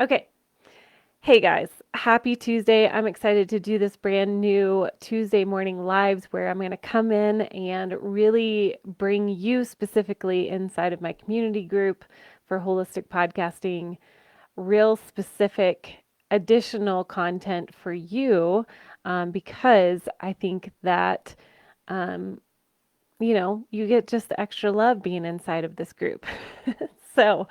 Okay. Hey guys, happy Tuesday. I'm excited to do this brand new Tuesday morning lives where I'm going to come in and really bring you specifically inside of my community group for Holistic Podcasting, real specific additional content for you because I think that, um, you get just extra love being inside of this group. So,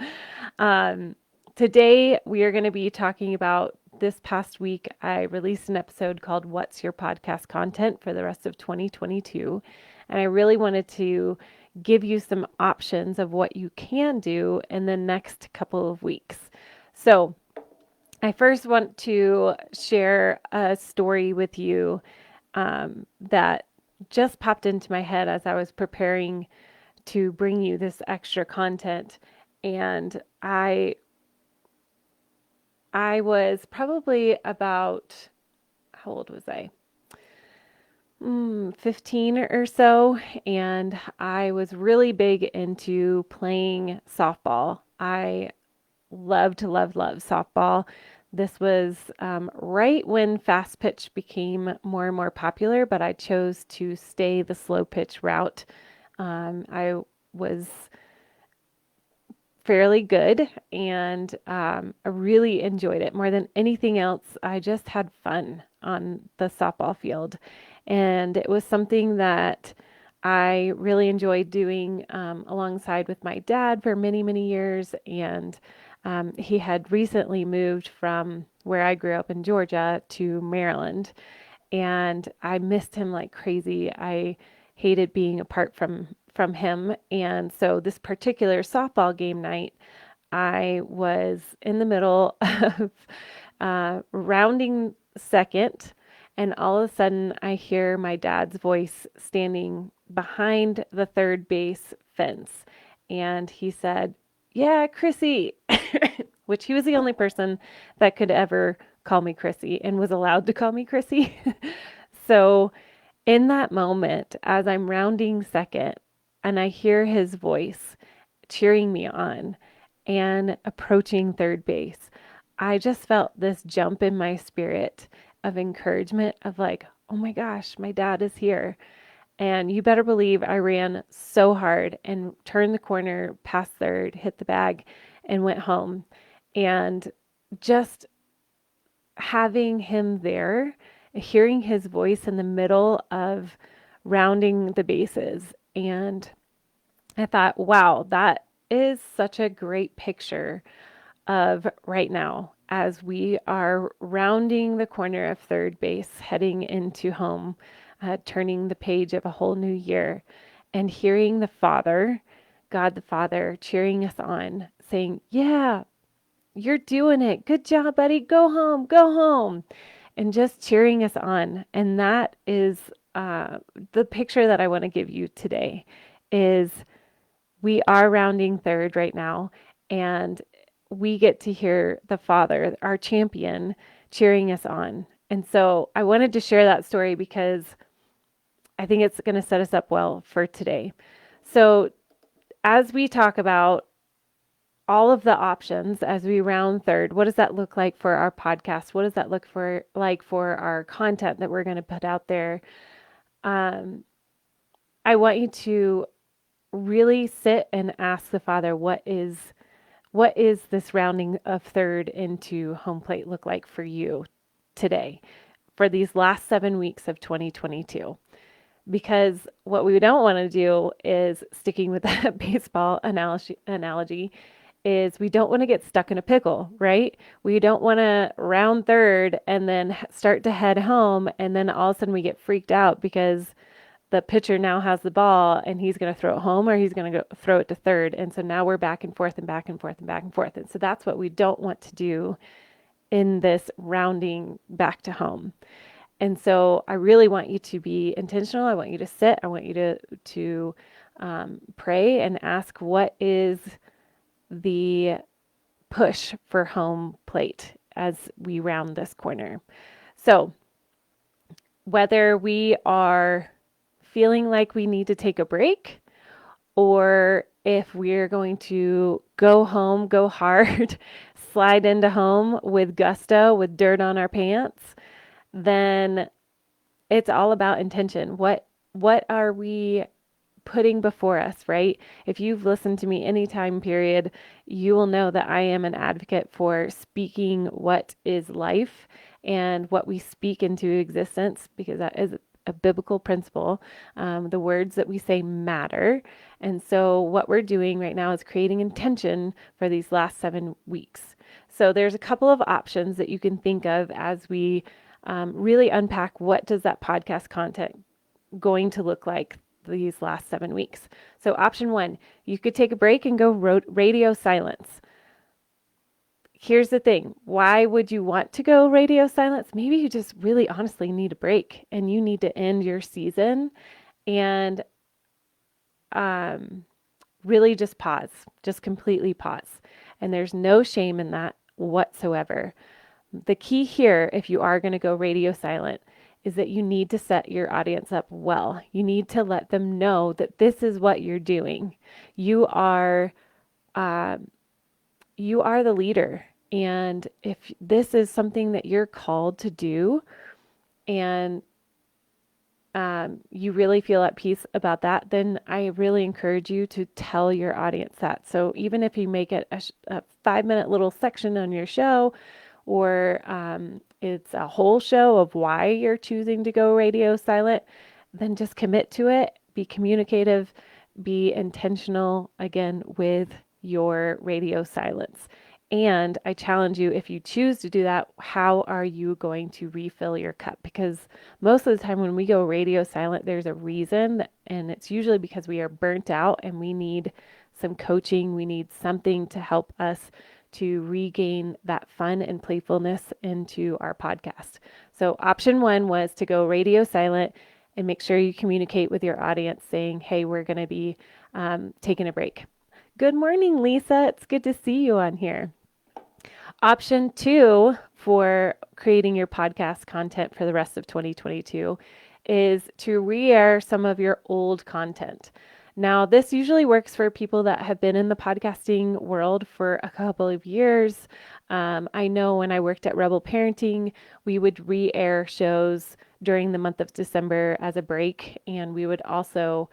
um, today we are going to be talking about this past week. I released an episode called What's Your Podcast Content for the rest of 2022. And I really wanted to give you some options of what you can do in the next couple of weeks. So, I first want to share a story with you that just popped into my head as I was preparing to bring you this extra content. And I was probably about, how old was I? 15 or so, and I was really big into playing softball. I love softball. This was right when fast pitch became more and more popular, but I chose to stay the slow pitch route. I was fairly good and I really enjoyed it more than anything else. I just had fun on the softball field, and it was something that I really enjoyed doing alongside with my dad for many years. And he had recently moved from where I grew up in Georgia to Maryland, and I missed him like crazy. I hated being apart from him. And so this particular softball game night, I was in the middle of rounding second, and all of a sudden I hear my dad's voice standing behind the third base fence. And he said, "Yeah, Chrissy," which he was the only person that could ever call me Chrissy and was allowed to call me Chrissy. So in that moment, as I'm rounding second and I hear his voice cheering me on and approaching third base, I just felt this jump in my spirit of encouragement of like, oh my gosh, my dad is here. And you better believe I ran so hard and turned the corner past third, hit the bag, and went home. And just having him there, hearing his voice in the middle of rounding the bases. And I thought, wow, that is such a great picture of right now as we are rounding the corner of third base, heading into home, turning the page of a whole new year, and hearing the Father, God the Father, cheering us on, saying, "Yeah, you're doing it. Good job, buddy. Go home, go home." And just cheering us on. And that is the picture that I want to give you today is we are rounding third right now, and we get to hear the Father, our champion, cheering us on. And so I wanted to share that story because I think it's going to set us up well for today. So as we talk about all of the options as we round third, what does that look like for our podcast? What does that look for like for our content that we're going to put out there? Um, I want you to really sit and ask the Father, what is this rounding of third into home plate look like for you today, for these last 7 weeks of 2022? Because what we don't want to do is, sticking with that baseball analogy, is we don't want to get stuck in a pickle, right? We don't want to round third and then start to head home, and then all of a sudden we get freaked out because the pitcher now has the ball and he's going to throw it home or he's going to go throw it to third. And so now we're back and forth and back and forth and back and forth. And so that's what we don't want to do in this rounding back to home. And so I really want you to be intentional. I want you to sit. I want you to pray and ask, what is the push for home plate as we round this corner? So whether we are feeling like we need to take a break, or if we're going to go home, go hard, slide into home with gusto, with dirt on our pants, then it's all about intention. What are we putting before us, right? If you've listened to me any time period, you will know that I am an advocate for speaking what is life and what we speak into existence, because that is a biblical principle. The words that we say matter. And so what we're doing right now is creating intention for these last 7 weeks. So there's a couple of options that you can think of as we really unpack what does that podcast content going to look like these last 7 weeks. So option one, you could take a break and go radio silence. Here's the thing. Why would you want to go radio silence? Maybe you just really honestly need a break and you need to end your season and really just pause, just completely pause. And there's no shame in that whatsoever. The key here, if you are going to go radio silent, is that you need to set your audience up well. You need to let them know that this is what you're doing. You are the leader. And if this is something that you're called to do and you really feel at peace about that, then I really encourage you to tell your audience that. So even if you make it a 5-minute little section on your show, or it's a whole show of why you're choosing to go radio silent, then just commit to it, be communicative, be intentional again with your radio silence. And I challenge you, if you choose to do that, how are you going to refill your cup? Because most of the time when we go radio silent, there's a reason, and it's usually because we are burnt out and we need some coaching. We need something to help us to regain that fun and playfulness into our podcast. So option one was to go radio silent and make sure you communicate with your audience saying, hey, we're going to be taking a break. Good morning, Lisa. It's good to see you on here. Option two for creating your podcast content for the rest of 2022 is to re-air some of your old content. Now, this usually works for people that have been in the podcasting world for a couple of years. I know when I worked at Rebel Parenting, we would re-air shows during the month of December as a break, and we would also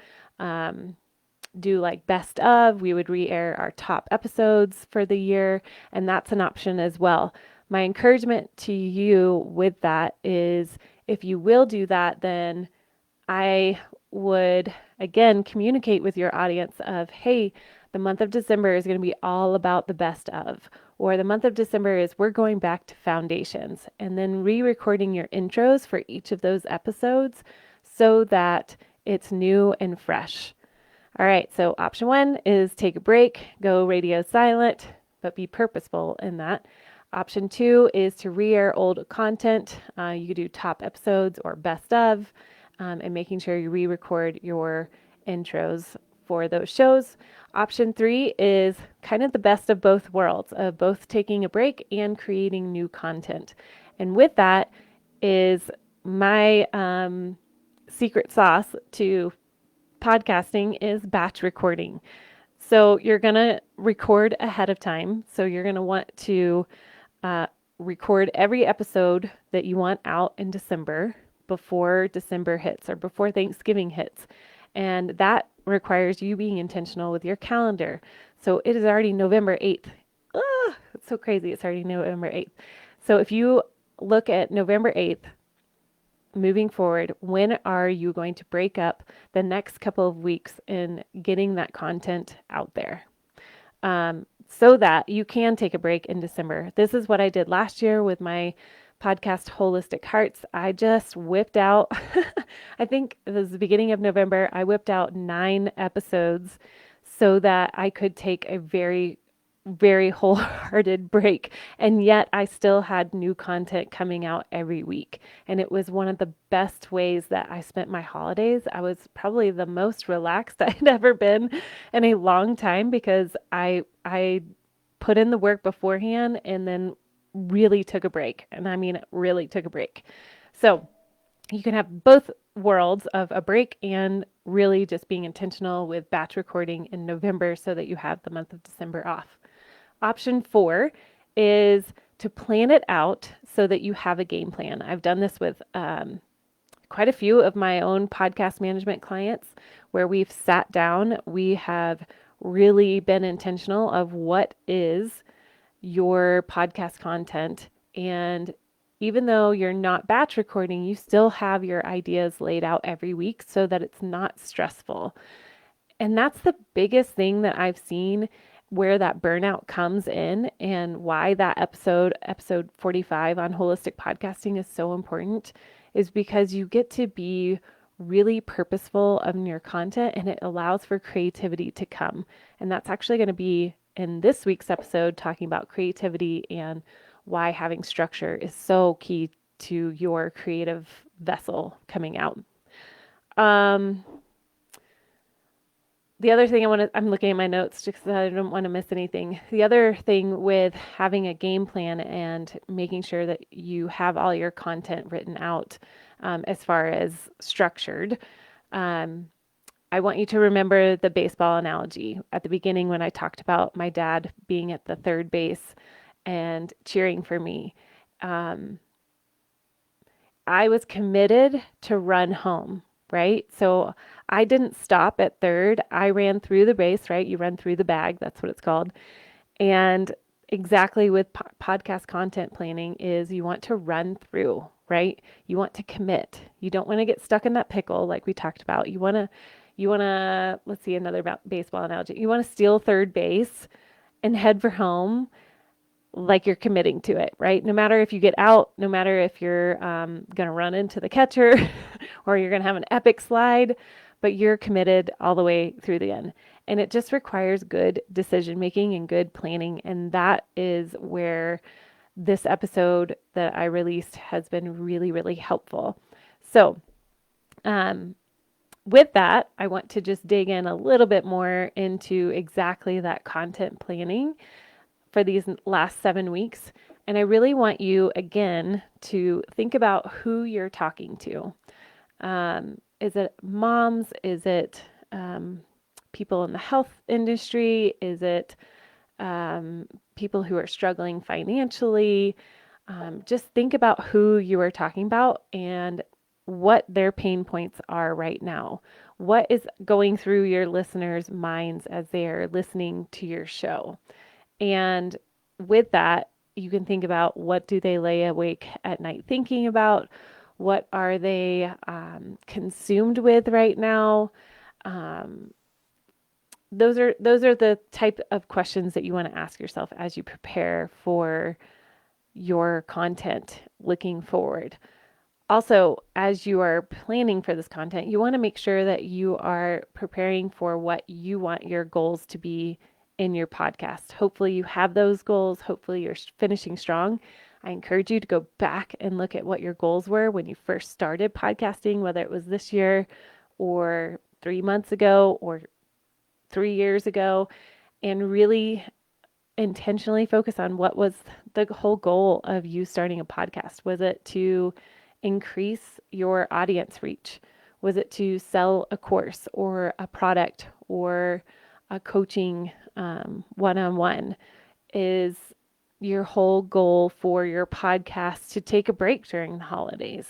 do like best of. We would re-air our top episodes for the year, and that's an option as well. My encouragement to you with that is if you will do that, then I would again communicate with your audience of, hey, the month of December is going to be all about the best of, or the month of December is we're going back to foundations, and then re-recording your intros for each of those episodes so that it's new and fresh. All right, so option one is take a break, go radio silent, but be purposeful in that. Option two is to re-air old content. You could do top episodes or best of, and making sure you re-record your intros for those shows. Option three is kind of the best of both worlds, of both taking a break and creating new content. And with that is my secret sauce to podcasting is batch recording. So you're going to record ahead of time. So you're going to want to record every episode that you want out in December before December hits or before Thanksgiving hits. And that requires you being intentional with your calendar. So it is already November 8th. It's so crazy. It's already November 8th. So if you look at November 8th, moving forward, when are you going to break up the next couple of weeks in getting that content out there so that you can take a break in December? This is what I did last year with my podcast, Wholistic Hearts. I just whipped out, I think it was the beginning of November, I whipped out 9 episodes so that I could take a very wholehearted break, and yet I still had new content coming out every week. And it was one of the best ways that I spent my holidays. I was probably the most relaxed I'd ever been in a long time because I put in the work beforehand and then really took a break. And I mean, really took a break. So you can have both worlds of a break and really just being intentional with batch recording in November so that you have the month of December off. Option 4 is to plan it out so that you have a game plan. I've done this with quite a few of my own podcast management clients where we've sat down, we have really been intentional of what is your podcast content. And even though you're not batch recording, you still have your ideas laid out every week so that it's not stressful. And that's the biggest thing that I've seen where that burnout comes in and why that episode 45 on holistic podcasting is so important is because you get to be really purposeful in your content and it allows for creativity to come. And that's actually going to be in this week's episode talking about creativity and why having structure is so key to your creative vessel coming out. The other thing I'm looking at my notes just because I don't want to miss anything. The other thing with having a game plan and making sure that you have all your content written out as far as structured, I want you to remember the baseball analogy at the beginning when I talked about my dad being at the third base and cheering for me. I was committed to run home, right? So I didn't stop at third. I ran through the base, right? You run through the bag, that's what it's called. And exactly with podcast content planning is you want to run through, right? You want to commit. You don't want to get stuck in that pickle like we talked about. You want to let's see another baseball analogy. You want to steal third base and head for home like you're committing to it, right? No matter if you get out, no matter if you're going to run into the catcher or you're going to have an epic slide, but you're committed all the way through the end. And it just requires good decision making and good planning. And that is where this episode that I released has been really, really helpful. So, with that, I want to just dig in a little bit more into exactly that content planning for these last 7 weeks. And I really want you, again, to think about who you're talking to. Is it moms? Is it people in the health industry? Is it people who are struggling financially? Just think about who you are talking about and what their pain points are right now. What is going through your listeners' minds as they are listening to your show? And with that, you can think about what do they lay awake at night thinking about? What are they consumed with right now? Those are the type of questions that you want to ask yourself as you prepare for your content looking forward. Also, as you are planning for this content, you want to make sure that you are preparing for what you want your goals to be in your podcast. Hopefully, you have those goals. Hopefully, you're finishing strong. I encourage you to go back and look at what your goals were when you first started podcasting, whether it was this year or 3 months ago or 3 years ago, and really intentionally focus on what was the whole goal of you starting a podcast. Was it to increase your audience reach? Was it to sell a course or a product or a coaching one-on-one? Is your whole goal for your podcast to take a break during the holidays?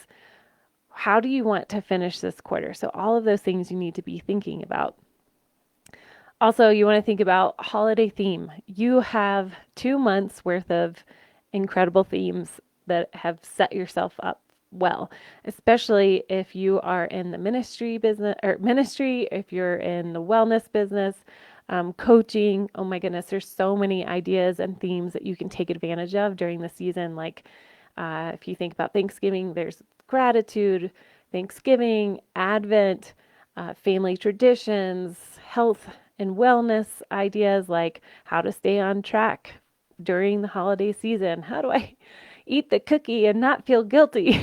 How do you want to finish this quarter? So all of those things you need to be thinking about. Also, you want to think about holiday theme. You have 2 months worth of incredible themes that have set yourself up well, especially if you are in the ministry business or ministry, if you're in the wellness business, coaching. Oh my goodness, there's so many ideas and themes that you can take advantage of during the season. Like if you think about Thanksgiving, there's gratitude, Thanksgiving, Advent, family traditions, health and wellness ideas like how to stay on track during the holiday season. How do I eat the cookie and not feel guilty?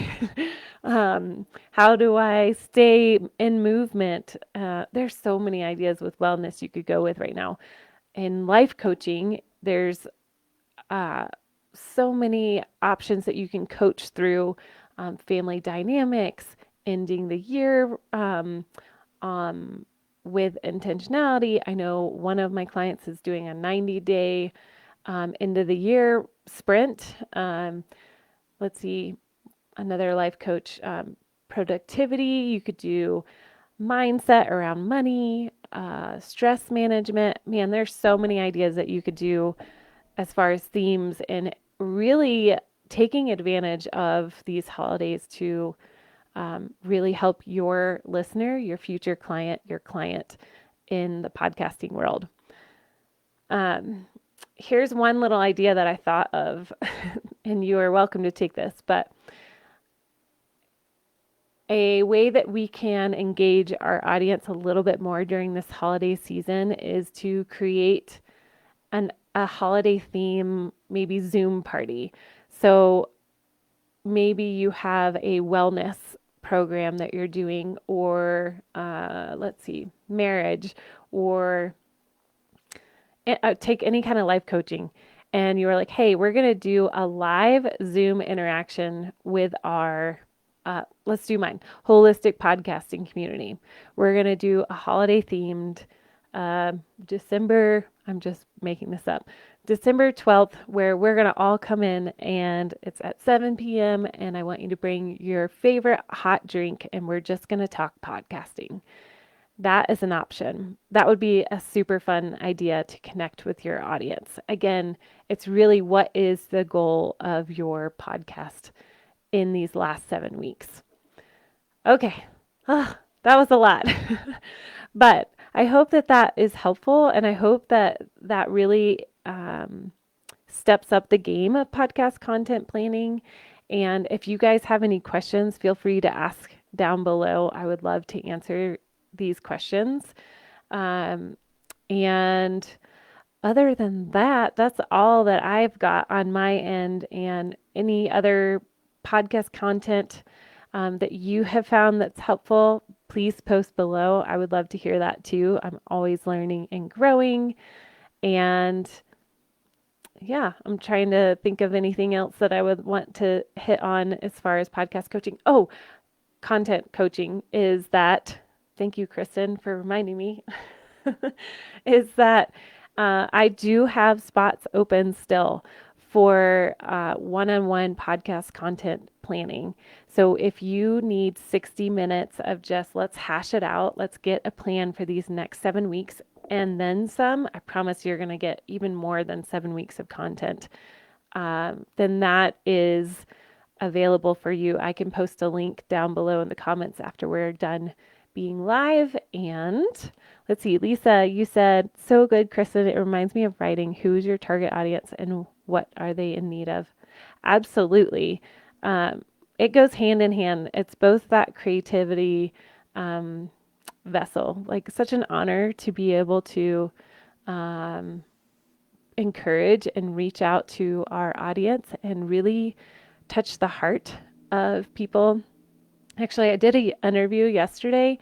How do I stay in movement? There's so many ideas with wellness you could go with right now. In life coaching, there's so many options that you can coach through family dynamics, ending the year with intentionality. I know one of my clients is doing a 90-day end of the year sprint. Let's see, another life coach, productivity. You could do mindset around money, stress management. Man, there's so many ideas that you could do as far as themes and really taking advantage of these holidays to really help your listener, your future client, your client in the podcasting world. Here's one little idea that I thought of, and you are welcome to take this, but a way that we can engage our audience a little bit more during this holiday season is to create a holiday theme, maybe Zoom party. So maybe you have a wellness program that you're doing, or let's see, marriage, or take any kind of life coaching. And you are like, hey, we're going to do a live Zoom interaction with our, let's do mine, Holistic Podcasting community. We're going to do a holiday themed December, I'm just making this up, December 12th, where we're going to all come in and it's at 7 p.m. And I want you to bring your favorite hot drink and we're just going to talk podcasting. That is an option. That would be a super fun idea to connect with your audience. Again, it's really what is the goal of your podcast in these last 7 weeks. Okay, that was a lot. But I hope that that is helpful, and I hope that that really steps up the game of podcast content planning. And if you guys have any questions, feel free to ask down below. I would love to answer these questions. And other than that, that's all that I've got on my end. And any other podcast content that you have found that's helpful, please post below. I would love to hear that too. I'm always learning and growing. And yeah, I'm trying to think of anything else that I would want to hit on as far as podcast coaching. Oh, content coaching is that, thank you, Kristen, for reminding me, is that I do have spots open still for one-on-one podcast content planning. So if you need 60 minutes of just let's hash it out, let's get a plan for these next 7 weeks and then some, I promise you're going to get even more than 7 weeks of content. Then that is available for you. I can post a link down below in the comments after we're done being live. And let's see, Lisa, you said, so good, Kristen. It reminds me of writing. Who's your target audience and what are they in need of? Absolutely. It goes hand in hand. It's both that creativity vessel, like such an honor to be able to encourage and reach out to our audience and really touch the heart of people. Actually, I did an interview yesterday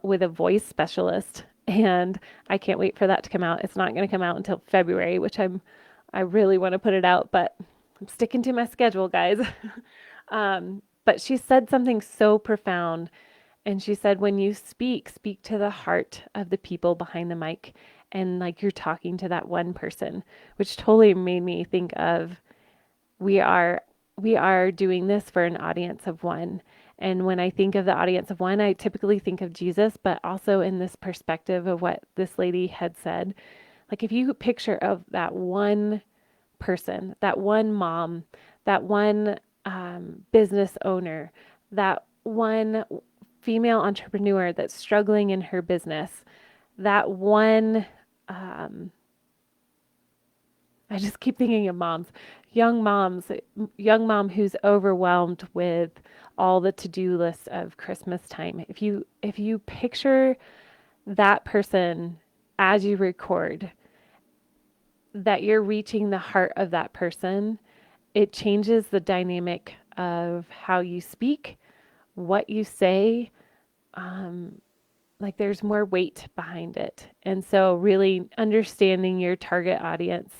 with a voice specialist, and I can't wait for that to come out. It's not going to come out until February, which I really want to put it out, but I'm sticking to my schedule, guys. But she said something so profound, and she said, when you speak to the heart of the people behind the mic, and like you're talking to that one person, which totally made me think of we are doing this for an audience of one. And when I think of the audience of one, I typically think of Jesus, but also in this perspective of what this lady had said. Like if you picture of that one person, that one mom, that one business owner, that one female entrepreneur that's struggling in her business, that one, I just keep thinking of young mom who's overwhelmed with all the to-do lists of Christmas time. If you picture that person as you record, that you're reaching the heart of that person, it changes the dynamic of how you speak, what you say. Like there's more weight behind it. And so really understanding your target audience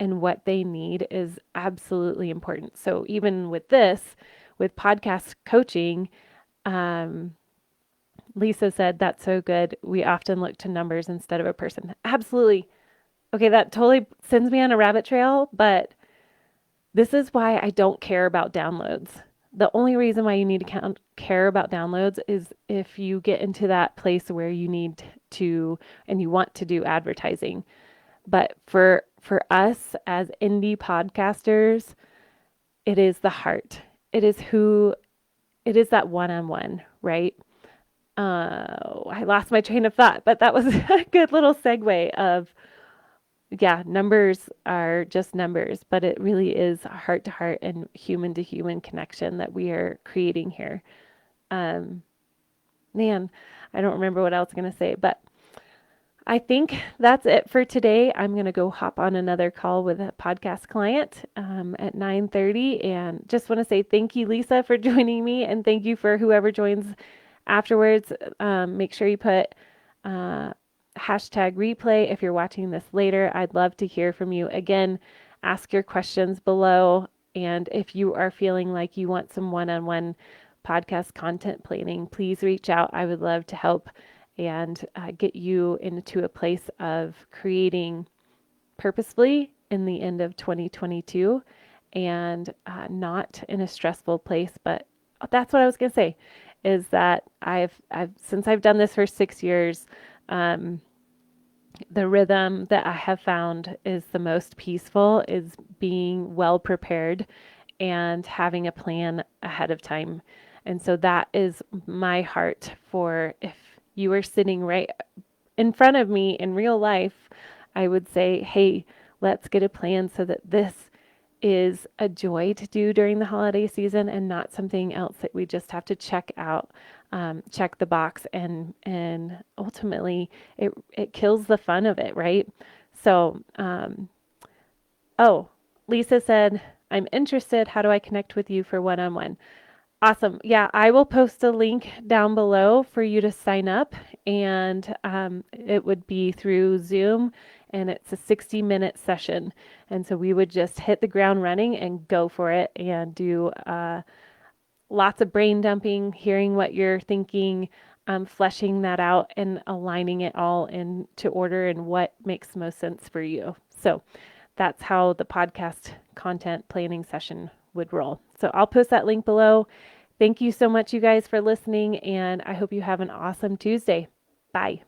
and what they need is absolutely important. So even with this, with podcast coaching, Lisa said, that's so good. We often look to numbers instead of a person. Absolutely. Okay, that totally sends me on a rabbit trail, but this is why I don't care about downloads. The only reason why you need to care about downloads is if you get into that place where you need to and you want to do advertising. But for us as indie podcasters, it is the heart. It is who it is, that one-on-one, right? I lost my train of thought, but that was a good little segue of, yeah, numbers are just numbers, but it really is heart to heart and human to human connection that we are creating here. Um, Man, I don't remember what else I'm going to say, but I think that's it for today. I'm going to go hop on another call with a podcast client at 9:30, and just want to say thank you, Lisa, for joining me, and thank you for whoever joins afterwards. Make sure you put uh, hashtag replay if you're watching this later. I'd love to hear from you. Again, ask your questions below, and if you are feeling like you want some one-on-one podcast content planning, please reach out. I would love to help and get you into a place of creating purposefully in the end of 2022 and not in a stressful place. But that's what I was going to say is that since I've done this for 6 years, um, the rhythm that I have found is the most peaceful is being well prepared and having a plan ahead of time. And so that is my heart for if you are sitting right in front of me in real life, I would say, hey, let's get a plan so that this is a joy to do during the holiday season and not something else that we just have to check out, check the box, and ultimately it kills the fun of it, right? So, oh, Lisa said, I'm interested. How do I connect with you for one-on-one? Awesome. Yeah, I will post a link down below for you to sign up, and it would be through Zoom, and it's a 60-minute session. And so we would just hit the ground running and go for it and do lots of brain dumping, hearing what you're thinking, fleshing that out, and aligning it all into order and what makes most sense for you. So that's how the podcast content planning session would roll. So I'll post that link below. Thank you so much, you guys, for listening, and I hope you have an awesome Tuesday. Bye.